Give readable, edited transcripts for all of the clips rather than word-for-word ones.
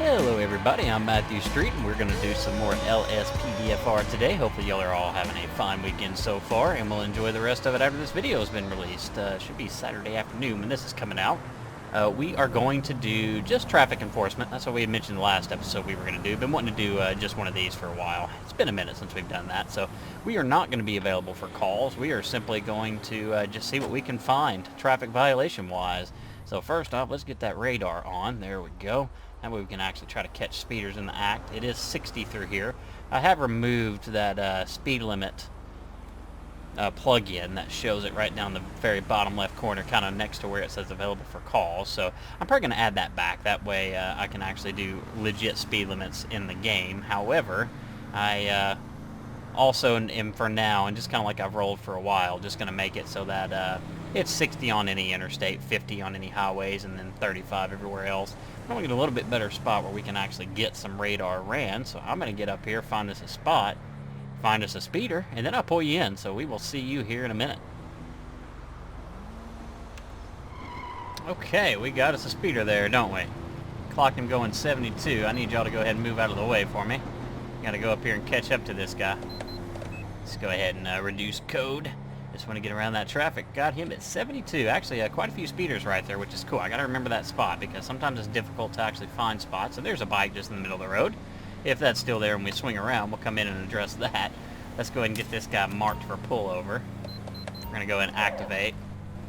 Hello everybody, I'm Matthew Street and we're going to do some more LSPDFR today. Hopefully y'all are all having a fine weekend so far and we'll enjoy the rest of it after this video has been released. Should be Saturday afternoon when this is coming out. We are going to do just traffic enforcement. That's what we had mentioned in the last episode we were going to do. Been wanting to do just one of these for a while. It's been a minute since we've done that, so we are not going to be available for calls. We are simply going to just see what we can find traffic violation wise. So first off, let's get that radar on. There we go. That way we can actually try to catch speeders in the act. It is 60 through here. I have removed that speed limit plug-in that shows it right down the very bottom left corner, kind of next to where it says available for calls. So I'm probably going to add that back. That way I can actually do legit speed limits in the game. However, I also am for now, and just kind of like I've rolled for a while, just going to make it so that it's 60 on any interstate, 50 on any highways, and then 35 everywhere else. I want to get a little bit better spot where we can actually get some radar ran. So I'm going to get up here, find us a spot, find us a speeder, and then I'll pull you in. So we will see you here in a minute. Okay, we got us a speeder there, don't we? Clocked him going 72. I need y'all to go ahead and move out of the way for me. Got to go up here and catch up to this guy. Let's go ahead and reduce code. Just want to get around that traffic. Got him at 72. Actually, quite a few speeders right there, which is cool. I got to remember that spot because sometimes it's difficult to actually find spots. So there's a bike just in the middle of the road. If that's still there when we swing around, we'll come in and address that. Let's go ahead and get this guy marked for pullover. We're going to go ahead and activate.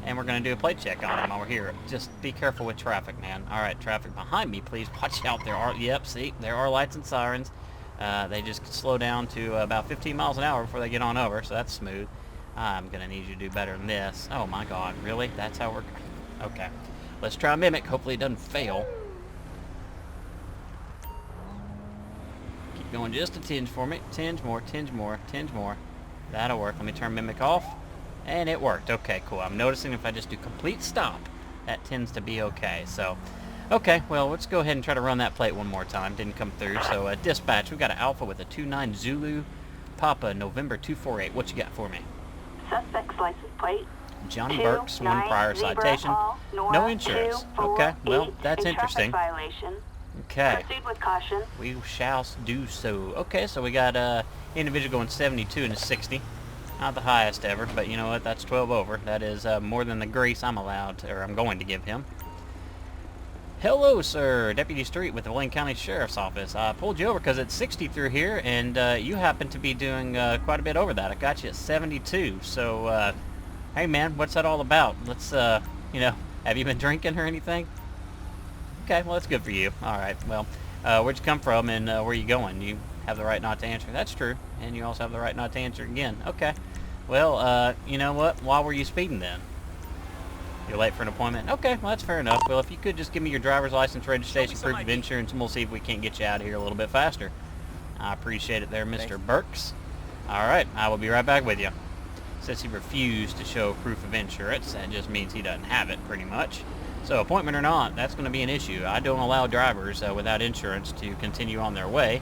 And we're going to do a plate check on him while we're here. Just be careful with traffic, man. All right, traffic behind me, please watch out. There are, yep, see, there are lights and sirens. They just slow down to about 15 miles an hour before they get on over, so that's smooth. I'm going to need you to do better than this. Oh my god, really? That's how we're... Okay. Let's try Mimic. Hopefully it doesn't fail. Keep going just a tinge for me. Tinge more, tinge more, tinge more. That'll work. Let me turn Mimic off. And it worked. Okay, cool. I'm noticing if I just do complete stop, that tends to be okay. So, okay, well, let's go ahead and try to run that plate one more time. Didn't come through. So, dispatch, we've got an Alpha with a 29 Zulu Papa November 248. What you got for me? Suspect's license plate. Johnny Burks, one prior citation. No insurance. Okay, well, that's interesting. Okay. Proceed with caution. We shall do so. Okay, so we got individual going 72 and a 60. Not the highest ever, but you know what? That's 12 over. That is more than the grace I'm allowed to, or I'm going to give him. Hello, sir. Deputy Street with the Blaine County Sheriff's Office. I pulled you over because it's 60 through here, and you happen to be doing quite a bit over that. I got you at 72. So, hey, man, what's that all about? Let's, you know, have you been drinking or anything? Okay, well, that's good for you. All right, well, where'd you come from and where are you going? You have the right not to answer. That's true. And you also have the right not to answer again. Okay. Well, you know what? Why were you speeding then? You're late for an appointment? Okay, well, that's fair enough. Well, if you could just give me your driver's license, registration, proof of insurance, and we'll see if we can't get you out of here a little bit faster. I appreciate it there, Mr. Burks. All right, I will be right back with you. Since he refused to show proof of insurance, that just means he doesn't have it, pretty much. So, appointment or not, that's going to be an issue. I don't allow drivers without insurance to continue on their way,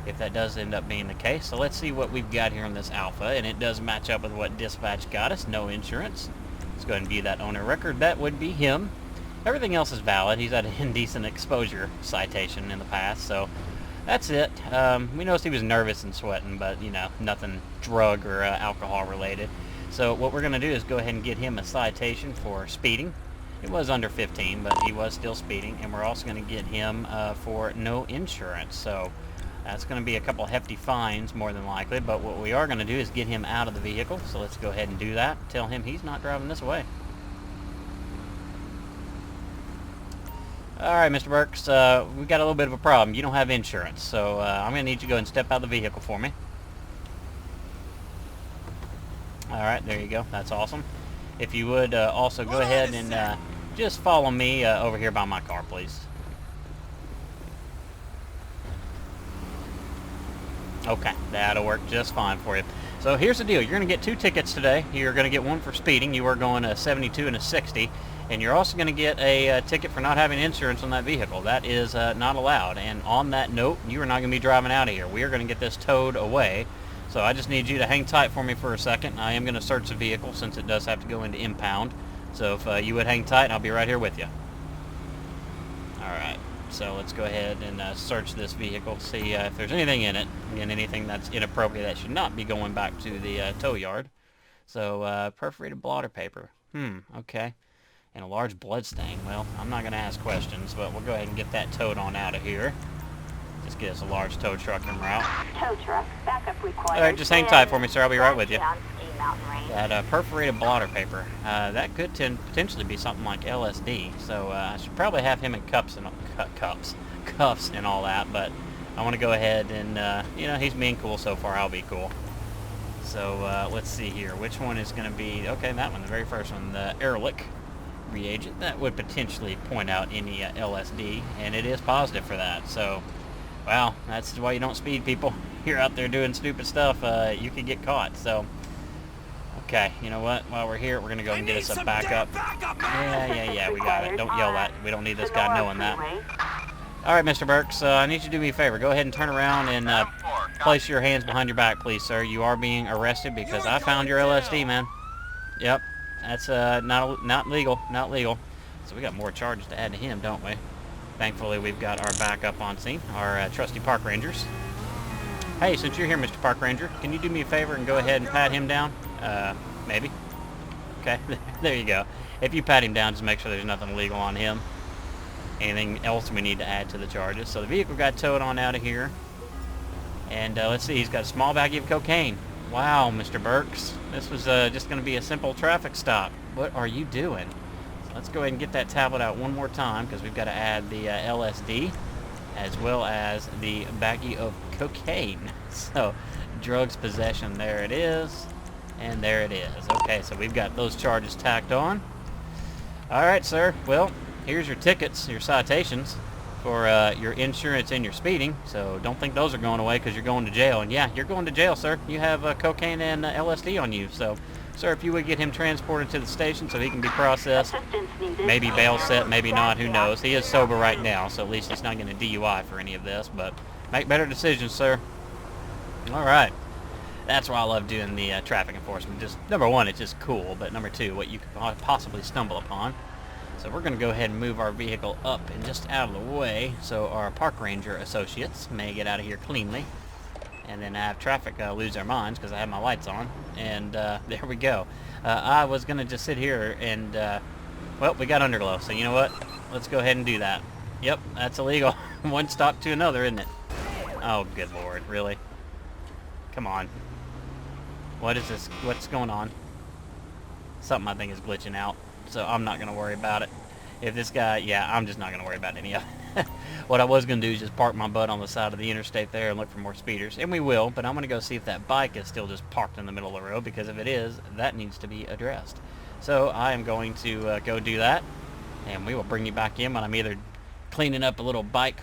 if that does end up being the case. So, let's see what we've got here in this Alpha, and it does match up with what dispatch got us. No insurance. Let's go ahead and view that owner record. That would be him. Everything else is valid. He's had an indecent exposure citation in the past, so that's it. We noticed he was nervous and sweating, but, you know, nothing drug or alcohol related. So what we're going to do is go ahead and get him a citation for speeding. It was under 15, but he was still speeding, and we're also going to get him for no insurance. So that's going to be a couple hefty fines, more than likely, but what we are going to do is get him out of the vehicle, so let's go ahead and do that. Tell him he's not driving this way. Alright, Mr. Burks, we've got a little bit of a problem. You don't have insurance, so I'm going to need you to go and step out of the vehicle for me. Alright, there you go. That's awesome. If you would also go ahead and just follow me over here by my car, please. Okay, that'll work just fine for you. So here's the deal. You're going to get 2 tickets today. You're going to get one for speeding. You are going a 72 and a 60. And you're also going to get a ticket for not having insurance on that vehicle. That is not allowed. And on that note, you are not going to be driving out of here. We are going to get this towed away. So I just need you to hang tight for me for a second. I am going to search the vehicle since it does have to go into impound. So if you would hang tight, I'll be right here with you. All right. So let's go ahead and search this vehicle, see if there's anything in it. Again, anything that's inappropriate that should not be going back to the tow yard. So perforated blotter paper. Okay. And a large blood stain. Well, I'm not going to ask questions, but we'll go ahead and get that towed on out of here. Just get us a large tow truck en route. Tow truck, backup required. Alright, just hang tight for me, sir. I'll be right with you. Mountain range. That perforated blotter paper. That could potentially be something like LSD. So I should probably have him in cuffs and all that. But I want to go ahead and, you know, he's being cool so far. I'll be cool. So let's see here. Which one is going to be... Okay, that one, the very first one. The Ehrlich reagent. That would potentially point out any LSD. And it is positive for that. So, wow, that's why you don't speed, people. You're out there doing stupid stuff. You could get caught. So... Okay, you know what? While we're here, we're going to go and get us a backup. Yeah, we got it. Don't yell that. We don't need this guy knowing that. Alright, Mr. Burks, I need you to do me a favor. Go ahead and turn around and place your hands behind your back, please, sir. You are being arrested because I found your LSD, man. Yep, that's not legal. Not legal. So we got more charges to add to him, don't we? Thankfully, we've got our backup on scene, our trusty park rangers. Hey, since you're here, Mr. Park Ranger, can you do me a favor and go ahead and pat him down? Maybe. Okay, there you go. If you pat him down, just make sure there's nothing illegal on him. Anything else we need to add to the charges. So the vehicle got towed on out of here. And let's see, he's got a small baggie of cocaine. Wow, Mr. Burks. This was just going to be a simple traffic stop. What are you doing? So let's go ahead and get that tablet out one more time because we've got to add the LSD as well as the baggie of cocaine. So, drugs possession, there it is. And there it is. Okay, so we've got those charges tacked on. Alright, sir. Well, here's your tickets, your citations for your insurance and your speeding. So don't think those are going away because you're going to jail. And yeah, you're going to jail, sir. You have cocaine and LSD on you. So, sir, if you would get him transported to the station so he can be processed. Maybe bail set, maybe not, who knows. He is sober right now, so at least he's not going to DUI for any of this. But make better decisions, sir. Alright. That's why I love doing the traffic enforcement. Just number one, it's just cool, but number two, what you could possibly stumble upon. So we're going to go ahead and move our vehicle up and just out of the way so our park ranger associates may get out of here cleanly. And then have traffic lose their minds because I have my lights on. And there we go. I was going to just sit here and, well, we got underglow. So you know what? Let's go ahead and do that. Yep, that's illegal. One stop to another, isn't it? Oh, good Lord. Really? Come on. What is this? What's going on? Something I think is glitching out. So I'm not going to worry about it. If this guy, yeah, I'm just not going to worry about any of it. What I was going to do is just park my butt on the side of the interstate there and look for more speeders. And we will, but I'm going to go see if that bike is still just parked in the middle of the road, because if it is, that needs to be addressed. So I am going to go do that, and we will bring you back in when I'm either cleaning up a little bike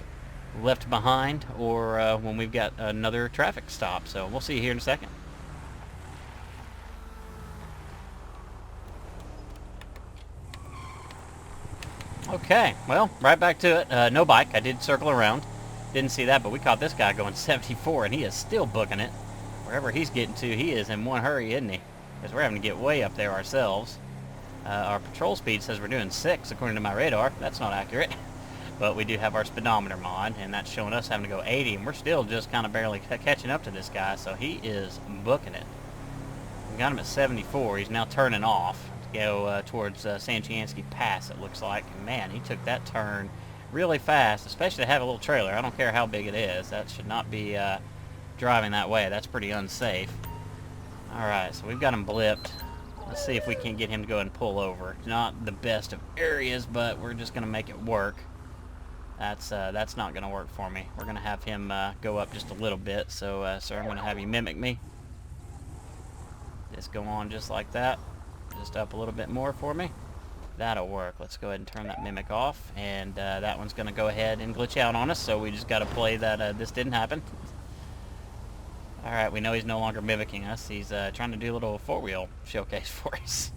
left behind or when we've got another traffic stop. So we'll see you here in a second. Okay, well, right back to it. No bike. I did circle around. Didn't see that, but we caught this guy going 74, and he is still booking it. Wherever he's getting to, he is in one hurry, isn't he? Because we're having to get way up there ourselves. Our patrol speed says we're doing 6, according to my radar. That's not accurate. But we do have our speedometer mod, and that's showing us having to go 80, and we're still just kind of barely catching up to this guy, so he is booking it. We got him at 74. He's now turning off to go towards Sanchiansky Pass, it looks like. And man, he took that turn really fast, especially to have a little trailer. I don't care how big it is. That should not be driving that way. That's pretty unsafe. Alright, so we've got him blipped. Let's see if we can get him to go and pull over. Not the best of areas, but we're just going to make it work. That's not going to work for me. We're going to have him go up just a little bit. So, sir, I'm going to have you mimic me. Just go on just like that. Just up a little bit more for me. That'll work. Let's go ahead and turn that mimic off. And that one's going to go ahead and glitch out on us. So we just got to play that this didn't happen. Alright, we know he's no longer mimicking us. He's trying to do a little four-wheel showcase for us.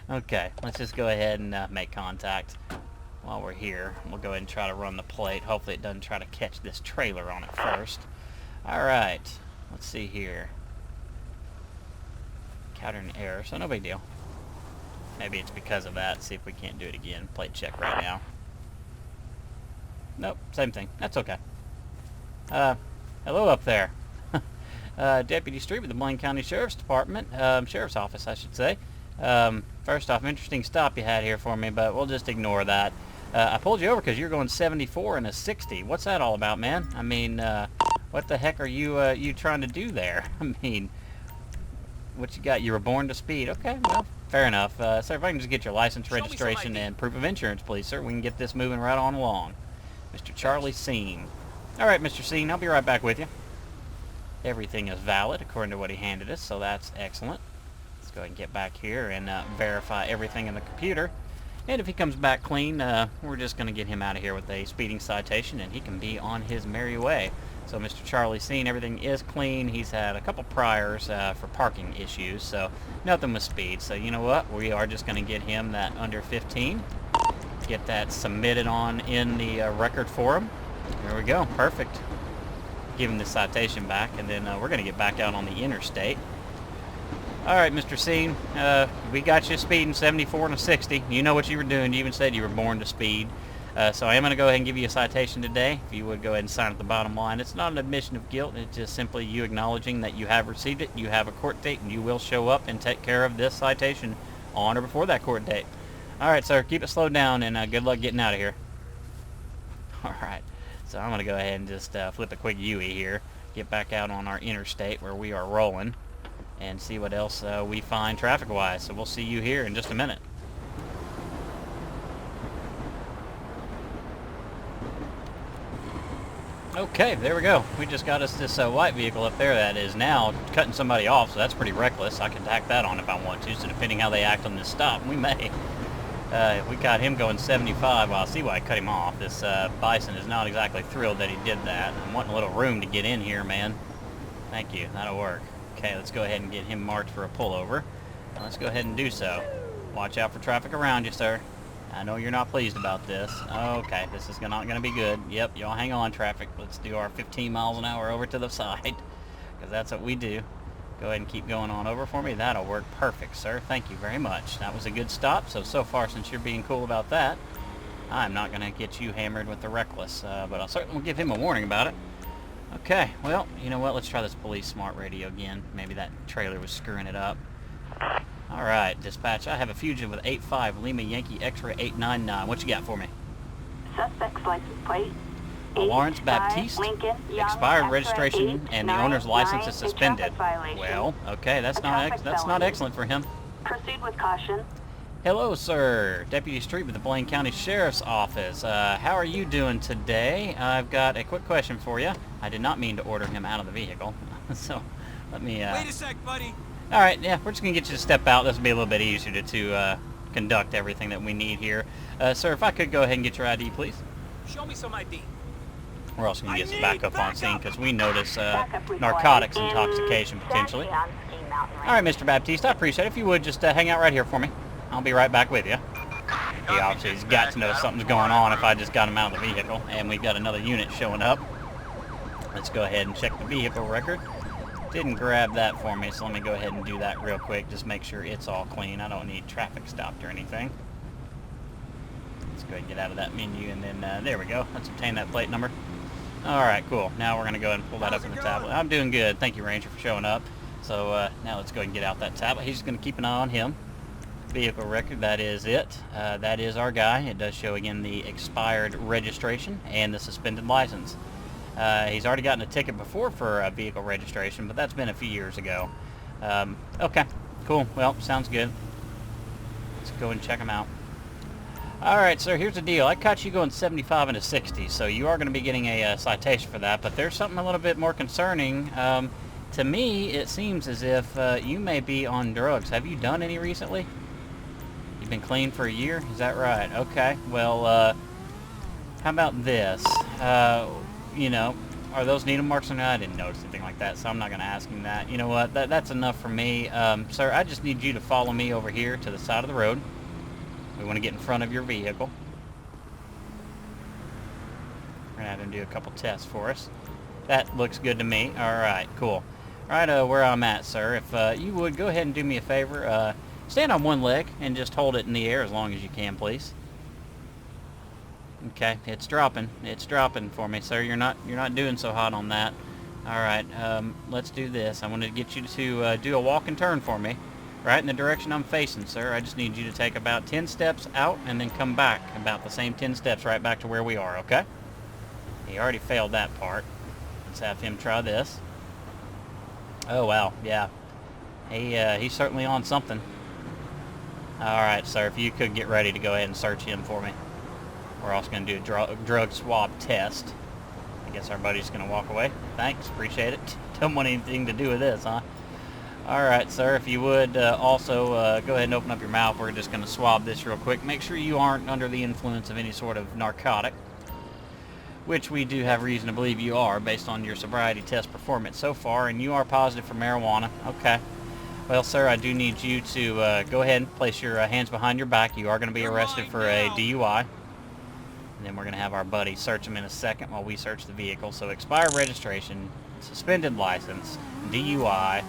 Okay, let's just go ahead and make contact. While we're here, we'll go ahead and try to run the plate. Hopefully it doesn't try to catch this trailer on it first. Alright, let's see here. Counter an error, so no big deal. Maybe it's because of that. See if we can't do it again. Plate check right now. Nope, same thing. That's okay. Hello up there. Deputy Street with the Blaine County Sheriff's Department, Sheriff's Office, I should say. First off, interesting stop you had here for me, but we'll just ignore that. I pulled you over because you're going 74 and a 60. What's that all about, man? I mean, what the heck are you trying to do there? I mean, what you got? You were born to speed. Okay, well, fair enough. Sir, if I can just get your license, registration, and proof of insurance, please, sir, we can get this moving right on along. Mr. Charlie Scene. All right, Mr. Scene, I'll be right back with you. Everything is valid according to what he handed us, so that's excellent. Let's go ahead and get back here and verify everything in the computer. And if he comes back clean, we're just going to get him out of here with a speeding citation, and he can be on his merry way. So Mr. Charlie Scene, everything is clean. He's had a couple priors for parking issues, so nothing with speed. So you know what? We are just going to get him that under 15. Get that submitted on in the record for him. There we go. Perfect. Give him the citation back, and then we're going to get back out on the interstate. All right, Mr. Scene, we got you speeding 74 and a 60. You know what you were doing. You even said you were born to speed. So I am going to go ahead and give you a citation today. If you would go ahead and sign at the bottom line. It's not an admission of guilt. It's just simply you acknowledging that you have received it, you have a court date, and you will show up and take care of this citation on or before that court date. All right, sir, keep it slowed down, and good luck getting out of here. All right, so I'm going to go ahead and just flip a quick UE here, get back out on our interstate where we are rolling, and see what else we find traffic-wise. So we'll see you here in just a minute. Okay, there we go. We just got us this white vehicle up there that is now cutting somebody off, so that's pretty reckless. I can tack that on if I want to, so depending how they act on this stop, we may. We got him going 75. Well, I see why I cut him off. This Bison is not exactly thrilled that he did that. I'm wanting a little room to get in here, man. Thank you. That'll work. Okay, let's go ahead and get him marked for a pullover. Now, let's go ahead and do so. Watch out for traffic around you, sir. I know you're not pleased about this. Okay, this is not going to be good. Yep, y'all hang on, traffic. Let's do our 15 miles an hour over to the side, because that's what we do. Go ahead and keep going on over for me. That'll work perfect, sir. Thank you very much. That was a good stop. So far, since you're being cool about that, I'm not going to get you hammered with the reckless, but I'll certainly give him a warning about it. Okay, well, you know what? Let's try this police smart radio again. Maybe that trailer was screwing it up. All right, dispatch, I have a fugitive with 85 Lima Yankee X-ray 899. What you got for me? Suspect's license plate. Lawrence Baptiste, Lincoln, Young, expired X-ray registration, 8, and the 9, owner's license 9, is a suspended. traffic violation. Well, okay, that's not felony. excellent for him. Proceed with caution. Hello, sir. Deputy Street with the Blaine County Sheriff's Office. How are you doing today? I've got a quick question for you. I did not mean to order him out of the vehicle, so let me... Wait a sec, buddy. All right, yeah, we're just going to get you to step out. This will be a little bit easier to conduct everything that we need here. Sir, if I could go ahead and get your ID, please. Show me some ID. We're also going to get some backup on scene because we notice Backup required. narcotics intoxication potentially. Taxi on Ski Mountain Range. All right, Mr. Baptiste, I appreciate it. If you would, just hang out right here for me. I'll be right back with you. He obviously has got to know something's going on if I just got him out of the vehicle. And we've got another unit showing up. Let's go ahead and check the vehicle record. Didn't grab that for me, so let me go ahead and do that real quick. Just make sure it's all clean. I don't need traffic stopped or anything. Let's go ahead and get out of that menu, and then there we go. Let's obtain that plate number. All right, cool. Now we're going to go ahead and pull that up in the tablet. I'm doing good. Thank you, Ranger, for showing up. So now let's go ahead and get out that tablet. He's just going to keep an eye on him. Vehicle record, that is it. That is our guy. It does show, again, the expired registration and the suspended license. He's already gotten a ticket before for vehicle registration, but that's been a few years ago. Okay, cool. Well, sounds good. Let's go and check him out. All right, sir, here's the deal. I caught you going 75 into 60, so you are going to be getting a citation for that, but there's something a little bit more concerning. To me, it seems as if you may be on drugs. Have you done any recently? You've been clean for a year? Is that right? Okay. Well, how about this? You know, are those needle marks or not? I didn't notice anything like that, so I'm not going to ask him that. You know what? That's enough for me. Sir, I just need you to follow me over here to the side of the road. We want to get in front of your vehicle. We're going to have him do a couple tests for us. That looks good to me. All right, cool. All right, where I'm at, sir, if you would go ahead and do me a favor, stand on one leg and just hold it in the air as long as you can, please. Okay, it's dropping. It's dropping for me, sir. You're not doing so hot on that. All right, let's do this. I want to get you to do a walk and turn for me, right in the direction I'm facing, sir. I just need you to take about 10 steps out and then come back about the same 10 steps right back to where we are, okay? He already failed that part. Let's have him try this. Oh, wow, yeah. He's certainly on something. All right, sir, if you could get ready to go ahead and search him for me. We're also going to do a drug swab test. I guess our buddy's going to walk away. Thanks, appreciate it. Don't want anything to do with this, huh? All right, sir, if you would also go ahead and open up your mouth. We're just going to swab this real quick. Make sure you aren't under the influence of any sort of narcotic, which we do have reason to believe you are based on your sobriety test performance so far, and you are positive for marijuana. Okay. Well, sir, I do need you to go ahead and place your hands behind your back. You are going to be arrested for a DUI. And then we're going to have our buddy search him in a second while we search the vehicle. So expired registration, suspended license, DUI.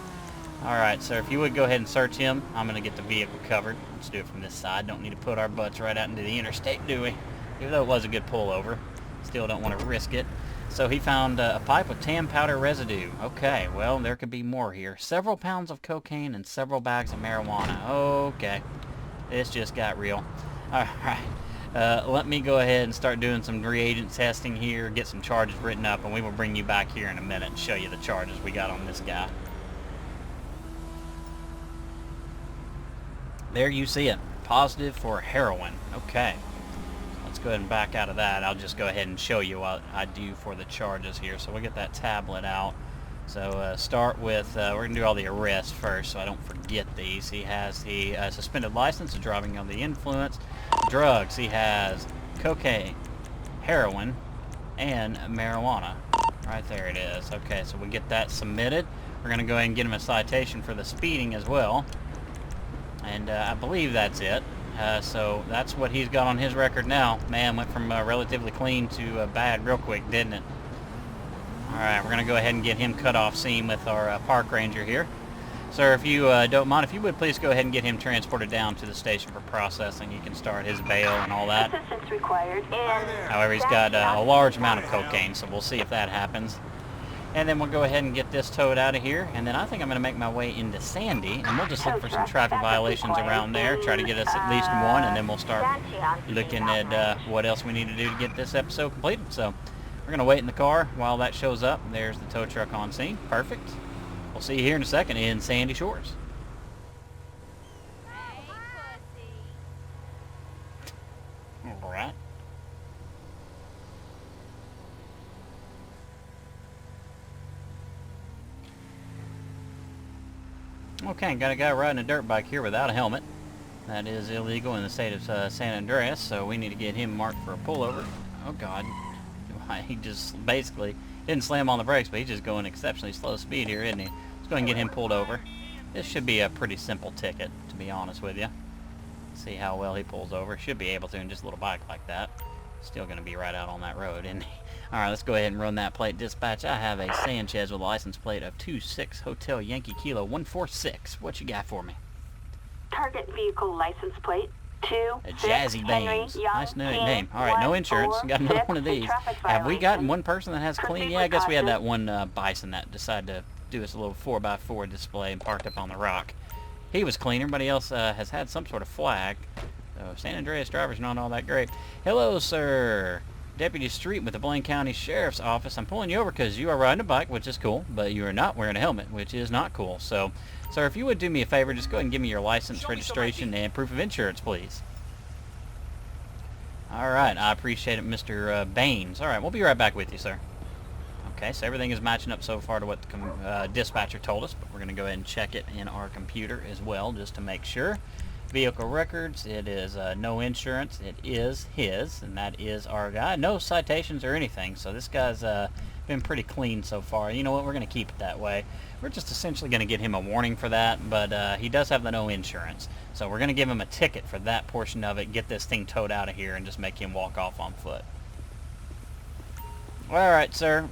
All right, sir, if you would go ahead and search him, I'm going to get the vehicle covered. Let's do it from this side. Don't need to put our butts right out into the interstate, do we? Even though it was a good pullover, still don't want to risk it. So he found a pipe with tan powder residue. Okay, well, there could be more here. Several pounds of cocaine and several bags of marijuana. Okay, this just got real. All right, let me go ahead and start doing some reagent testing here, get some charges written up, and we will bring you back here in a minute and show you the charges we got on this guy. There you see it. Positive for heroin. Okay. Let's go ahead and back out of that. I'll just go ahead and show you what I do for the charges here. So we'll get that tablet out. So start with, we're going to do all the arrests first so I don't forget these. He has the suspended license of driving under the influence. Drugs, he has cocaine, heroin, and marijuana. Right there it is. Okay, so we get that submitted. We're going to go ahead and get him a citation for the speeding as well. And I believe that's it. So that's what he's got on his record now. Man, went from relatively clean to bad real quick, didn't it? Alright, we're going to go ahead and get him cut off scene with our park ranger here. Sir, if you don't mind, if you would please go ahead and get him transported down to the station for processing. You can start his bail and all that. Assistance required. However, he's got a large amount of cocaine, so we'll see if that happens. And then we'll go ahead and get this towed out of here. And then I think I'm going to make my way into Sandy. And we'll just look for some traffic violations around there. Try to get us at least one. And then we'll start looking at what else we need to do to get this episode completed. So we're going to wait in the car while that shows up. There's the tow truck on scene. Perfect. We'll see you here in a second in Sandy Shores. All right. Okay, got a guy riding a dirt bike here without a helmet. That is illegal in the state of San Andreas, so we need to get him marked for a pullover. Oh God, he just basically didn't slam on the brakes, but he's just going exceptionally slow speed here, isn't he? Let's go ahead and get him pulled over. This should be a pretty simple ticket, to be honest with you. See how well he pulls over. Should be able to in just a little bike like that. Still going to be right out on that road, isn't he? Alright, let's go ahead and run that plate. Dispatch, I have a Sanchez with a license plate of 26 Hotel Yankee Kilo 146. What you got for me? Target vehicle license plate 2. A Jazzy Baines. Nice name. Alright, no insurance. Got another one of these. Have we gotten one person that has clean? Yeah, I guess we had that one bison that decided to do us a little 4x4 display and parked up on the rock. He was clean. Everybody else has had some sort of flag. So San Andreas drivers not all that great. Hello, sir. Deputy Street with the Blaine County Sheriff's Office. I'm pulling you over because you are riding a bike, which is cool, but you are not wearing a helmet, which is not cool. So, sir, if you would do me a favor, just go ahead and give me your license, registration, and proof of insurance, please. All right, I appreciate it, Mr. Baines. All right, we'll be right back with you, sir. Okay, so everything is matching up so far to what the dispatcher told us, but we're going to go ahead and check it in our computer as well, just to make sure. Vehicle records, it is no insurance, it is his, and that is our guy. No citations or anything, so this guy's been pretty clean so far. You know what, we're going to keep it that way. We're just essentially going to give him a warning for that, but he does have the no insurance. So we're going to give him a ticket for that portion of it, get this thing towed out of here, and just make him walk off on foot. Alright, sir,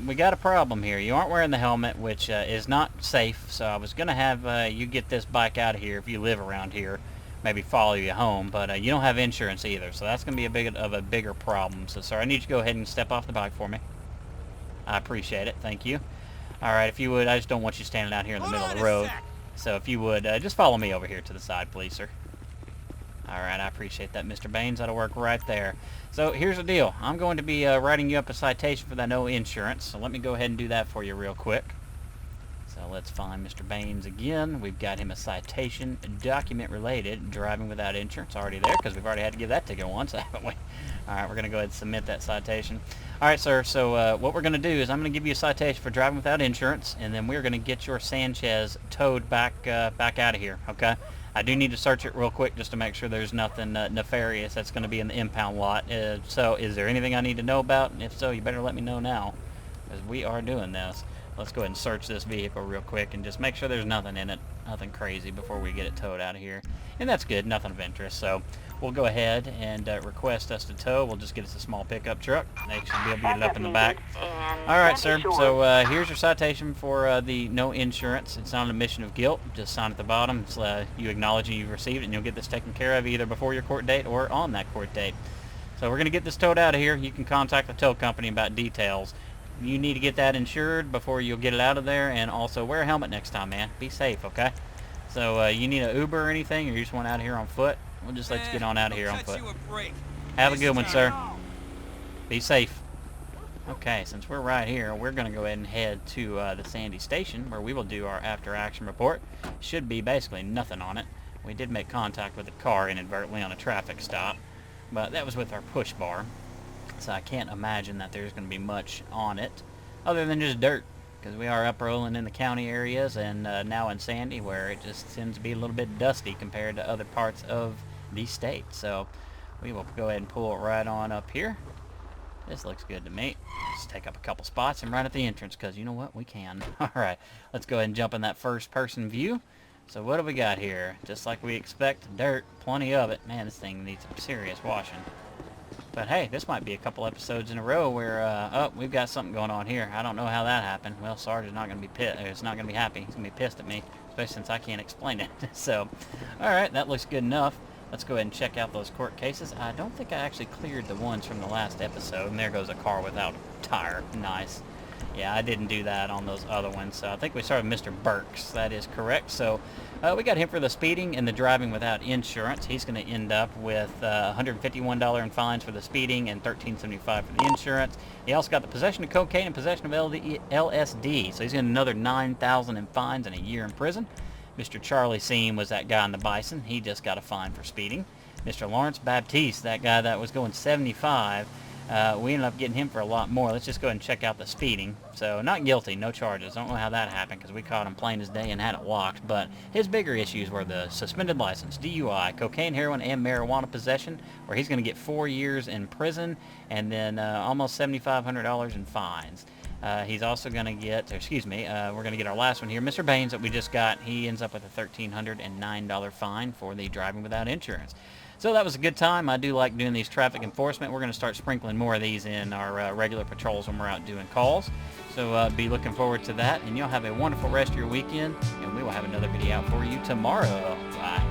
we got a problem here. You aren't wearing the helmet, which is not safe, so I was going to have you get this bike out of here if you live around here. maybe follow you home, but you don't have insurance either, so that's going to be a bigger problem. So, sir, I need you to go ahead and step off the bike for me. I appreciate it. Thank you. All right, if you would, I just don't want you standing out here in the middle of the road. So if you would, just follow me over here to the side, please, sir. All right, I appreciate that, Mr. Baines. That'll work right there. So here's the deal. I'm going to be writing you up a citation for that no insurance. So let me go ahead and do that for you real quick. So let's find Mr. Baines again. We've got him a citation, document related, driving without insurance, already there because we've already had to give that ticket once, haven't we? All right, we're going to go ahead and submit that citation. All right, sir, so what we're going to do is I'm going to give you a citation for driving without insurance, and then we're going to get your Sanchez towed back out of here, okay? I do need to search it real quick just to make sure there's nothing nefarious that's going to be in the impound lot. So is there anything I need to know about? And if so, you better let me know now, because we are doing this. Let's go ahead and search this vehicle real quick and just make sure there's nothing in it, nothing crazy before we get it towed out of here. And that's good, nothing of interest. So we'll go ahead and request us to tow. We'll just get us a small pickup truck. They should be able to get it up in the back. All right, sir. So here's your citation for the no insurance. It's not an admission of guilt. Just sign at the bottom. It's, you acknowledging you've received it, and you'll get this taken care of either before your court date or on that court date. So we're going to get this towed out of here. You can contact the tow company about details. You need to get that insured before you'll get it out of there, and also wear a helmet next time, man. Be safe, okay? So you need an Uber or anything, or you just want out of here on foot? We'll just let you get on out of here on foot. Have a good one, sir. Be safe. Okay, since we're right here, we're going to go ahead and head to the Sandy Station, where we will do our after-action report. Should be basically nothing on it. We did make contact with a car inadvertently on a traffic stop, but that was with our push bar. So I can't imagine that there's going to be much on it, other than just dirt, because we are up rolling in the county areas and now in Sandy, where it just tends to be a little bit dusty compared to other parts of the state. So we will go ahead and pull it right on up here. This looks good to me. Let's take up a couple spots and right at the entrance, because you know what? We can. All right, let's go ahead and jump in that first-person view. So what do we got here? Just like we expect, dirt, plenty of it. Man, this thing needs some serious washing. But hey, this might be a couple episodes in a row where, oh, we've got something going on here. I don't know how that happened. Well, Sarge is not going to be pissed. It's not going to be happy. He's going to be pissed at me, especially since I can't explain it. So, all right, that looks good enough. Let's go ahead and check out those court cases. I don't think I actually cleared the ones from the last episode. And there goes a car without a tire. Nice. Yeah, I didn't do that on those other ones. So I think we started with Mr. Burks. That is correct. So we got him for the speeding and the driving without insurance. He's going to end up with $151 in fines for the speeding and $13.75 for the insurance. He also got the possession of cocaine and possession of LSD. So he's getting another $9,000 in fines and a year in prison. Mr. Charlie Seam was that guy in the Bison. He just got a fine for speeding. Mr. Lawrence Baptiste, that guy that was going 75, we ended up getting him for a lot more. Let's just go ahead and check out the speeding. So, not guilty, no charges. Don't know how that happened because we caught him plain as day and had it locked. But his bigger issues were the suspended license, DUI, cocaine, heroin, and marijuana possession, where he's going to get 4 years in prison and then almost $7,500 in fines. He's also going to get, we're going to get our last one here. Mr. Baines that we just got, he ends up with a $1,309 fine for the driving without insurance. So that was a good time. I do like doing these traffic enforcement. We're going to start sprinkling more of these in our regular patrols when we're out doing calls. So be looking forward to that. And you'll have a wonderful rest of your weekend. And we will have another video out for you tomorrow. Bye.